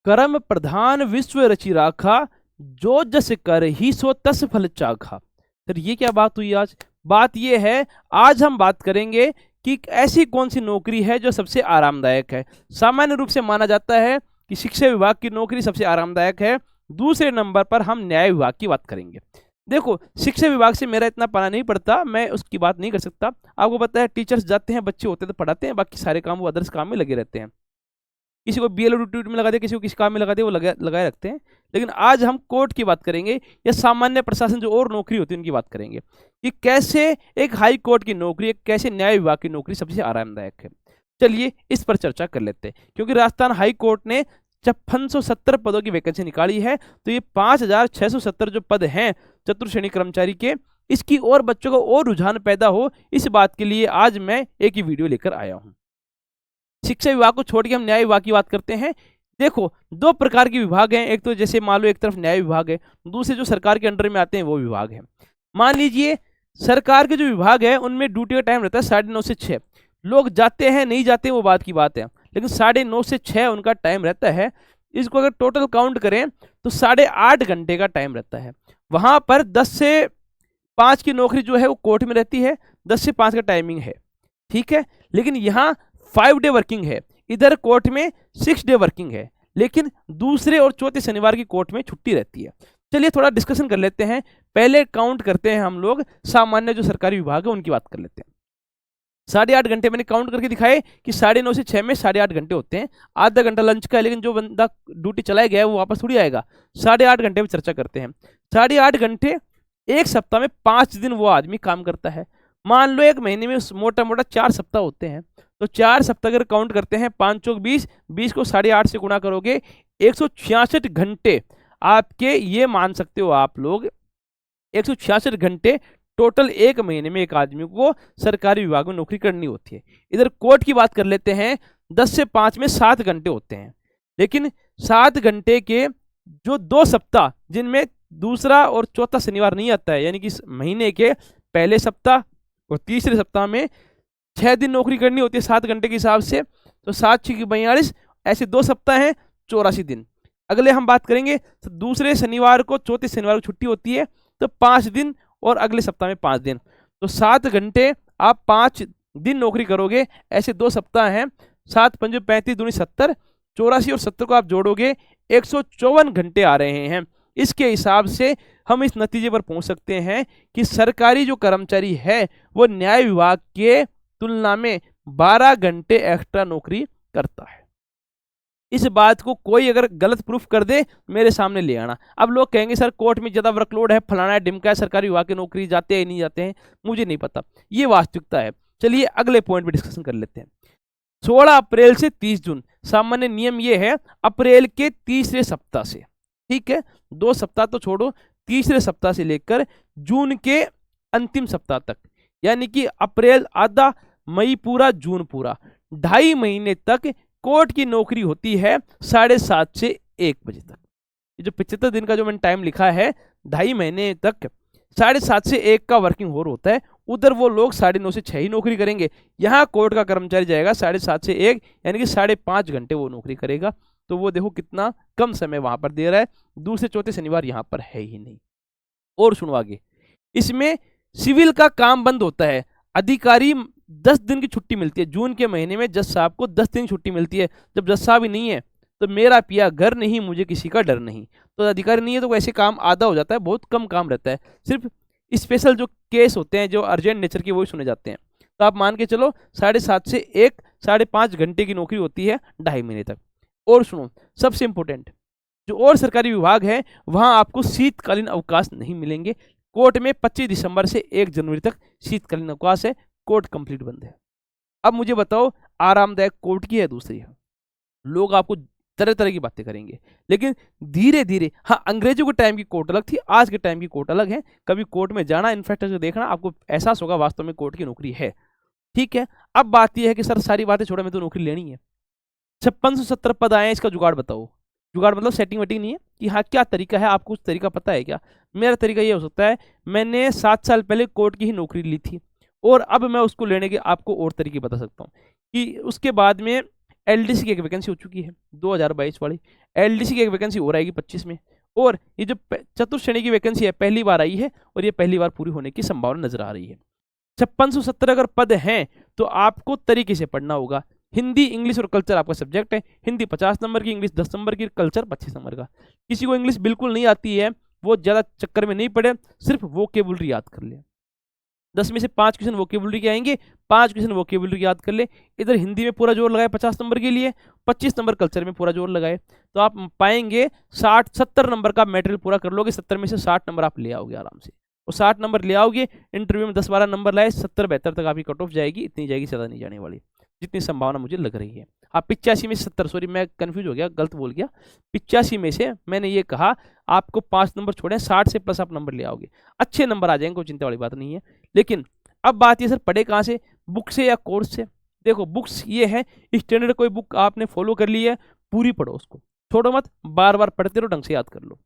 कर्म प्रधान विश्व रचि राखा, जो जस कर ही सो तस फल चाखा। सर ये क्या बात हुई आज? बात ये है, आज हम बात करेंगे कि ऐसी कौन सी नौकरी है जो सबसे आरामदायक है। सामान्य रूप से माना जाता है कि शिक्षा विभाग की नौकरी सबसे आरामदायक है। दूसरे नंबर पर हम न्याय विभाग की बात करेंगे। देखो, शिक्षा विभाग से मेरा इतना पाना नहीं पड़ता, मैं उसकी बात नहीं कर सकता। आपको पता है, टीचर्स जाते हैं, बच्चे होते हैं तो पढ़ाते हैं, बाकी सारे काम वो अदर्स काम में लगे रहते हैं। किसी को बीएलओ ड्यूटी में लगा दे, किसी को किसी काम में लगा दे, वो लगाए रखते हैं। लेकिन आज हम कोर्ट की बात करेंगे या सामान्य प्रशासन जो और नौकरी होती है उनकी बात करेंगे कि कैसे एक हाई कोर्ट की नौकरी, एक कैसे न्याय विभाग की नौकरी सबसे आरामदायक है। चलिए इस पर चर्चा कर लेते हैं, क्योंकि राजस्थान हाई कोर्ट ने 5670 पदों की वैकेंसी निकाली है। तो ये 5670 जो पद हैं चतुर्श्रेणी कर्मचारी के, इसकी और बच्चों को और रुझान पैदा हो, इस बात के लिए आज मैं एक ही वीडियो लेकर आया हूं। शिक्षा विभाग को छोड़ के हम न्याय विभाग की बात करते हैं। देखो, दो प्रकार के विभाग हैं। एक तो जैसे मान लो एक तरफ न्याय विभाग है, दूसरे जो सरकार के अंडर में आते हैं वो विभाग है। मान लीजिए सरकार के जो विभाग है उनमें ड्यूटी का टाइम रहता है 9:30 से 6। लोग जाते हैं नहीं जाते वो बात की बात है, लेकिन 9:30 से 6 उनका टाइम रहता है। इसको अगर टोटल काउंट करें तो 8.5 घंटे का टाइम रहता है। वहां पर 10 से 5 की नौकरी जो है वो कोर्ट में रहती है, 10 से 5 का टाइमिंग है, ठीक है। लेकिन यहाँ 5 डे वर्किंग है, इधर कोर्ट में 6 डे वर्किंग है, लेकिन दूसरे और चौथे शनिवार की कोर्ट में छुट्टी रहती है। चलिए थोड़ा डिस्कशन कर लेते हैं। पहले काउंट करते हैं हम लोग सामान्य जो सरकारी विभाग है उनकी बात कर लेते हैं। 8.5 घंटे मैंने काउंट करके दिखाए कि 9:30 से 6 में 8.5 घंटे होते हैं। आधा घंटा लंच का है, लेकिन जो बंदा ड्यूटी चलाया गया है वो वापस थोड़ी आएगा। 8.5 घंटे में चर्चा करते हैं। 8.5 घंटे एक सप्ताह में 5 दिन वो आदमी काम करता है। मान लो एक महीने में मोटा मोटा 4 सप्ताह होते हैं, तो 4 सप्ताह अगर काउंट करते हैं, 5 चौक 20, 20 को 8.5 से गुणा करोगे, 166 घंटे आपके, ये मान सकते हो आप लोग 166 घंटे टोटल एक महीने में एक आदमी को सरकारी विभाग में नौकरी करनी होती है। इधर कोर्ट की बात कर लेते हैं, 10 से 5 में 7 घंटे होते हैं, लेकिन 7 घंटे के जो 2 सप्ताह जिनमें दूसरा और चौथा शनिवार नहीं आता है, यानी कि महीने के पहले सप्ताह और तीसरे सप्ताह में 6 दिन नौकरी करनी होती है 7 घंटे के हिसाब से। तो 7 6 42, ऐसे 2 सप्ताह हैं, 84 दिन। अगले हम बात करेंगे तो दूसरे शनिवार को, चौथे शनिवार को छुट्टी होती है, तो 5 दिन, और अगले सप्ताह में 5 दिन। तो 7 घंटे आप 5 दिन नौकरी करोगे, ऐसे 2 सप्ताह हैं। 7 पंजे 35 दूनी 70, 84 और 70 को आप जोड़ोगे 154 घंटे आ रहे हैं। इसके हिसाब से हम इस नतीजे पर पहुंच सकते हैं कि सरकारी जो कर्मचारी है वो न्याय विभाग के तुलना में 12 घंटे एक्स्ट्रा नौकरी करता है। इस बात को कोई अगर गलत प्रूफ कर दे मेरे सामने ले आना। अब लोग कहेंगे सर कोर्ट में ज़्यादा वर्कलोड है, फलाना है, ढिमका है, सरकारी विभाग की नौकरी जाते हैं नहीं जाते हैं, मुझे नहीं पता, ये वास्तविकता है। चलिए अगले पॉइंट पे डिस्कशन कर लेते हैं। 16 अप्रैल से 30 जून, सामान्य नियम ये है अप्रैल के तीसरे सप्ताह से, ठीक है, 2 सप्ताह तो छोड़ो, तीसरे सप्ताह से लेकर जून के अंतिम सप्ताह तक, यानी कि अप्रैल आधा, मई पूरा, जून पूरा, 2.5 महीने तक कोर्ट की नौकरी होती है 7:30 से 1 बजे तक। ये जो 75 दिन का जो मैंने टाइम लिखा है, 2.5 महीने तक 7:30 से 1 का वर्किंग होर होता है। उधर वो लोग 9:30 से 6 ही नौकरी करेंगे। यहाँ कोर्ट का कर्मचारी जाएगा 7:30 से 1, यानी कि 5.5 घंटे वो नौकरी करेगा। तो वो देखो कितना कम समय वहां पर दे रहा है। दूसरे चौथे शनिवार यहाँ पर है ही नहीं। और सुनो आगे, इसमें सिविल का काम बंद होता है। अधिकारी 10 दिन की छुट्टी मिलती है। जून के महीने में जज साहब को 10 दिन की छुट्टी मिलती है। जब जज साहब ही नहीं है तो मेरा पिया घर नहीं, मुझे किसी का डर नहीं। तो अधिकारी नहीं है तो वैसे काम आधा हो जाता है, बहुत कम काम रहता है। सिर्फ स्पेशल जो केस होते हैं जो अर्जेंट नेचर के, वही सुने जाते हैं। तो आप मान के चलो 7:30 से 1, 5.5 घंटे की नौकरी होती है 2.5 महीने तक। और सुनो, सबसे इंपॉर्टेंट, जो और सरकारी विभाग है वहां आपको शीतकालीन अवकाश नहीं मिलेंगे। कोर्ट में 25 दिसंबर से 1 जनवरी तक शीतकालीन अवकाश है, कोर्ट कंप्लीट बंद है। अब मुझे बताओ, आरामदायक कोर्ट की है दूसरी है। लोग आपको तरह तरह की बातें करेंगे, लेकिन धीरे धीरे, हाँ, अंग्रेजों के टाइम की कोर्ट अलग थी, आज के टाइम की कोर्ट अलग है। कभी कोर्ट में जाना, इंफ्रास्ट्रक्चर देखना, आपको एहसास होगा वास्तव में कोर्ट की नौकरी है, ठीक है। अब बात यह है कि सर सारी बातें छोड़ो, मैं तो नौकरी लेनी है। 5670 पद आए हैं, इसका जुगाड़ बताओ। जुगाड़ मतलब सेटिंग वेटिंग नहीं है कि हाँ क्या तरीका है, आपको कुछ तरीका पता है क्या? मेरा तरीका ये हो सकता है, मैंने 7 साल पहले कोर्ट की ही नौकरी ली थी और अब मैं उसको लेने के आपको और तरीके बता सकता हूँ कि उसके बाद में एलडीसी की एक वैकेंसी हो चुकी है 2022 वाली, एलडीसी की एक वैकेंसी और आएगी 25 में, और ये जो चतुर्थ श्रेणी की वैकेंसी है पहली बार आई है और ये पहली बार पूरी होने की संभावना नजर आ रही है। 5670 अगर पद हैं तो आपको तरीके से पढ़ना होगा। हिंदी, इंग्लिश और कल्चर आपका सब्जेक्ट है। हिंदी 50 नंबर की, इंग्लिश 10 नंबर की, कल्चर 25 नंबर का। किसी को इंग्लिश बिल्कुल नहीं आती है वो ज़्यादा चक्कर में नहीं पड़े, सिर्फ वोकेबुलरी याद कर ले। 10 में से 5 क्वेश्चन वोकेबुलरी के आएंगे, 5 क्वेश्चन वोकेबुलरी याद कर ले। इधर हिंदी में पूरा जोर लगाए 50 नंबर के लिए, 25 नंबर कल्चर में पूरा जोर लगाए, तो आप पाएंगे 60-70 नंबर का मटेरियल पूरा कर लोगे। 70 में से 60 नंबर आप ले आओगे आराम से, और 60 नंबर ले आओगे, इंटरव्यू में 10-12 नंबर लाए, 70-72 तक आपकी कट ऑफ जाएगी। इतनी जाएगी, ज़्यादा नहीं जाने वाली, जितनी संभावना मुझे लग रही है। आप 85 में से 70, सॉरी मैं कंफ्यूज हो गया, गलत बोल गया, 85 में से मैंने ये कहा आपको 5 नंबर छोड़े, 60 से प्लस आप नंबर ले आओगे, अच्छे नंबर आ जाएंगे, कोई चिंता वाली बात नहीं है। लेकिन अब बात ये सर पढ़े कहाँ से, बुक से या कोर्स से? देखो बुक्स ये है, स्टैंडर्ड कोई बुक आपने फॉलो कर ली है, पूरी पढ़ो उसको, छोड़ो मत, बार बार पढ़ते रहो, ढंग से याद कर लो।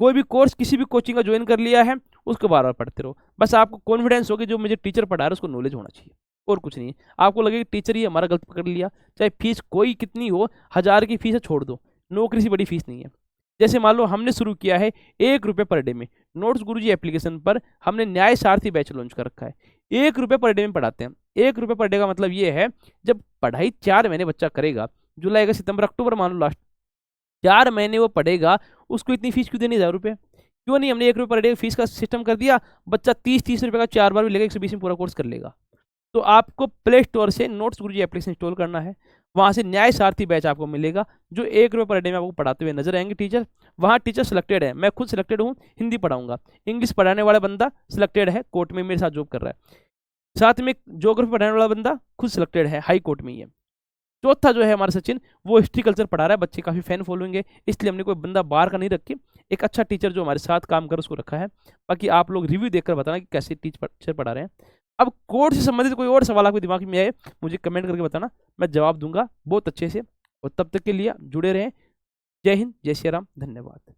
कोई भी कोर्स किसी भी कोचिंग का ज्वाइन कर लिया है उसको बार बार पढ़ते रहो, बस आपको कॉन्फिडेंस होगी जो मुझे टीचर पढ़ा रहा है उसको नॉलेज होना चाहिए, और कुछ नहीं है। आपको लगे कि टीचर ही हमारा गलत पकड़ लिया, चाहे फीस कोई कितनी हो, 1000 की फीस है छोड़ दो, नौकरी से बड़ी फीस नहीं है। जैसे मान लो हमने शुरू किया है 1 रुपये पर डे में, नोट्स गुरुजी एप्लीकेशन पर हमने न्याय सारथी बैच लॉन्च कर रखा है, 1 रुपये पर डे में पढ़ाते हैं। 1 रुपये पर डे का मतलब ये है जब पढ़ाई 4 महीने बच्चा करेगा, जुलाई अगस्त सितंबर अक्टूबर मान लो लास्ट 4 महीने वो पढ़ेगा, उसको इतनी फीस क्यों देनी 1000 रुपये? क्यों नहीं हमने 1 रुपये पर डे फीस का सिस्टम कर दिया, बच्चा 30-30 रुपये का 4 बार भी लेगा, 120 में पूरा कोर्स कर लेगा। तो आपको प्ले स्टोर से नोट्स गुरुजी एप्लीकेशन इंस्टॉल करना है, वहाँ से न्याय सारथी बैच आपको मिलेगा, जो 1 रुपये पर डे में आपको पढ़ाते हुए नजर आएंगे टीचर। वहाँ टीचर सिलेक्टेड है, मैं खुद सिलेक्टेड हूँ, हिंदी पढ़ाऊंगा। इंग्लिश पढ़ाने वाला बंदा सिलेक्टेड है, कोर्ट में मेरे साथ जॉब कर रहा है। साथ में ज्योग्राफी पढ़ाने वाला बंदा खुद सिलेक्टेड है, हाई कोर्ट में ही है। चौथा जो है हमारा सचिन, वो हिस्ट्री कल्चर पढ़ा रहा है, बच्चे काफ़ी फैन फॉलोइंग है, इसलिए हमने कोई बंदा बाहर का नहीं रखे, एक अच्छा टीचर जो हमारे साथ काम कर उसको रखा है। बाकी आप लोग रिव्यू देखकर बताना कि कैसे टीचर पढ़ा रहे हैं। अब कोर्स से संबंधित कोई और सवाल आपके दिमाग में आए मुझे कमेंट करके बताना, मैं जवाब दूंगा बहुत अच्छे से। और तब तक के लिए जुड़े रहें। जय हिंद, जय श्री राम, धन्यवाद।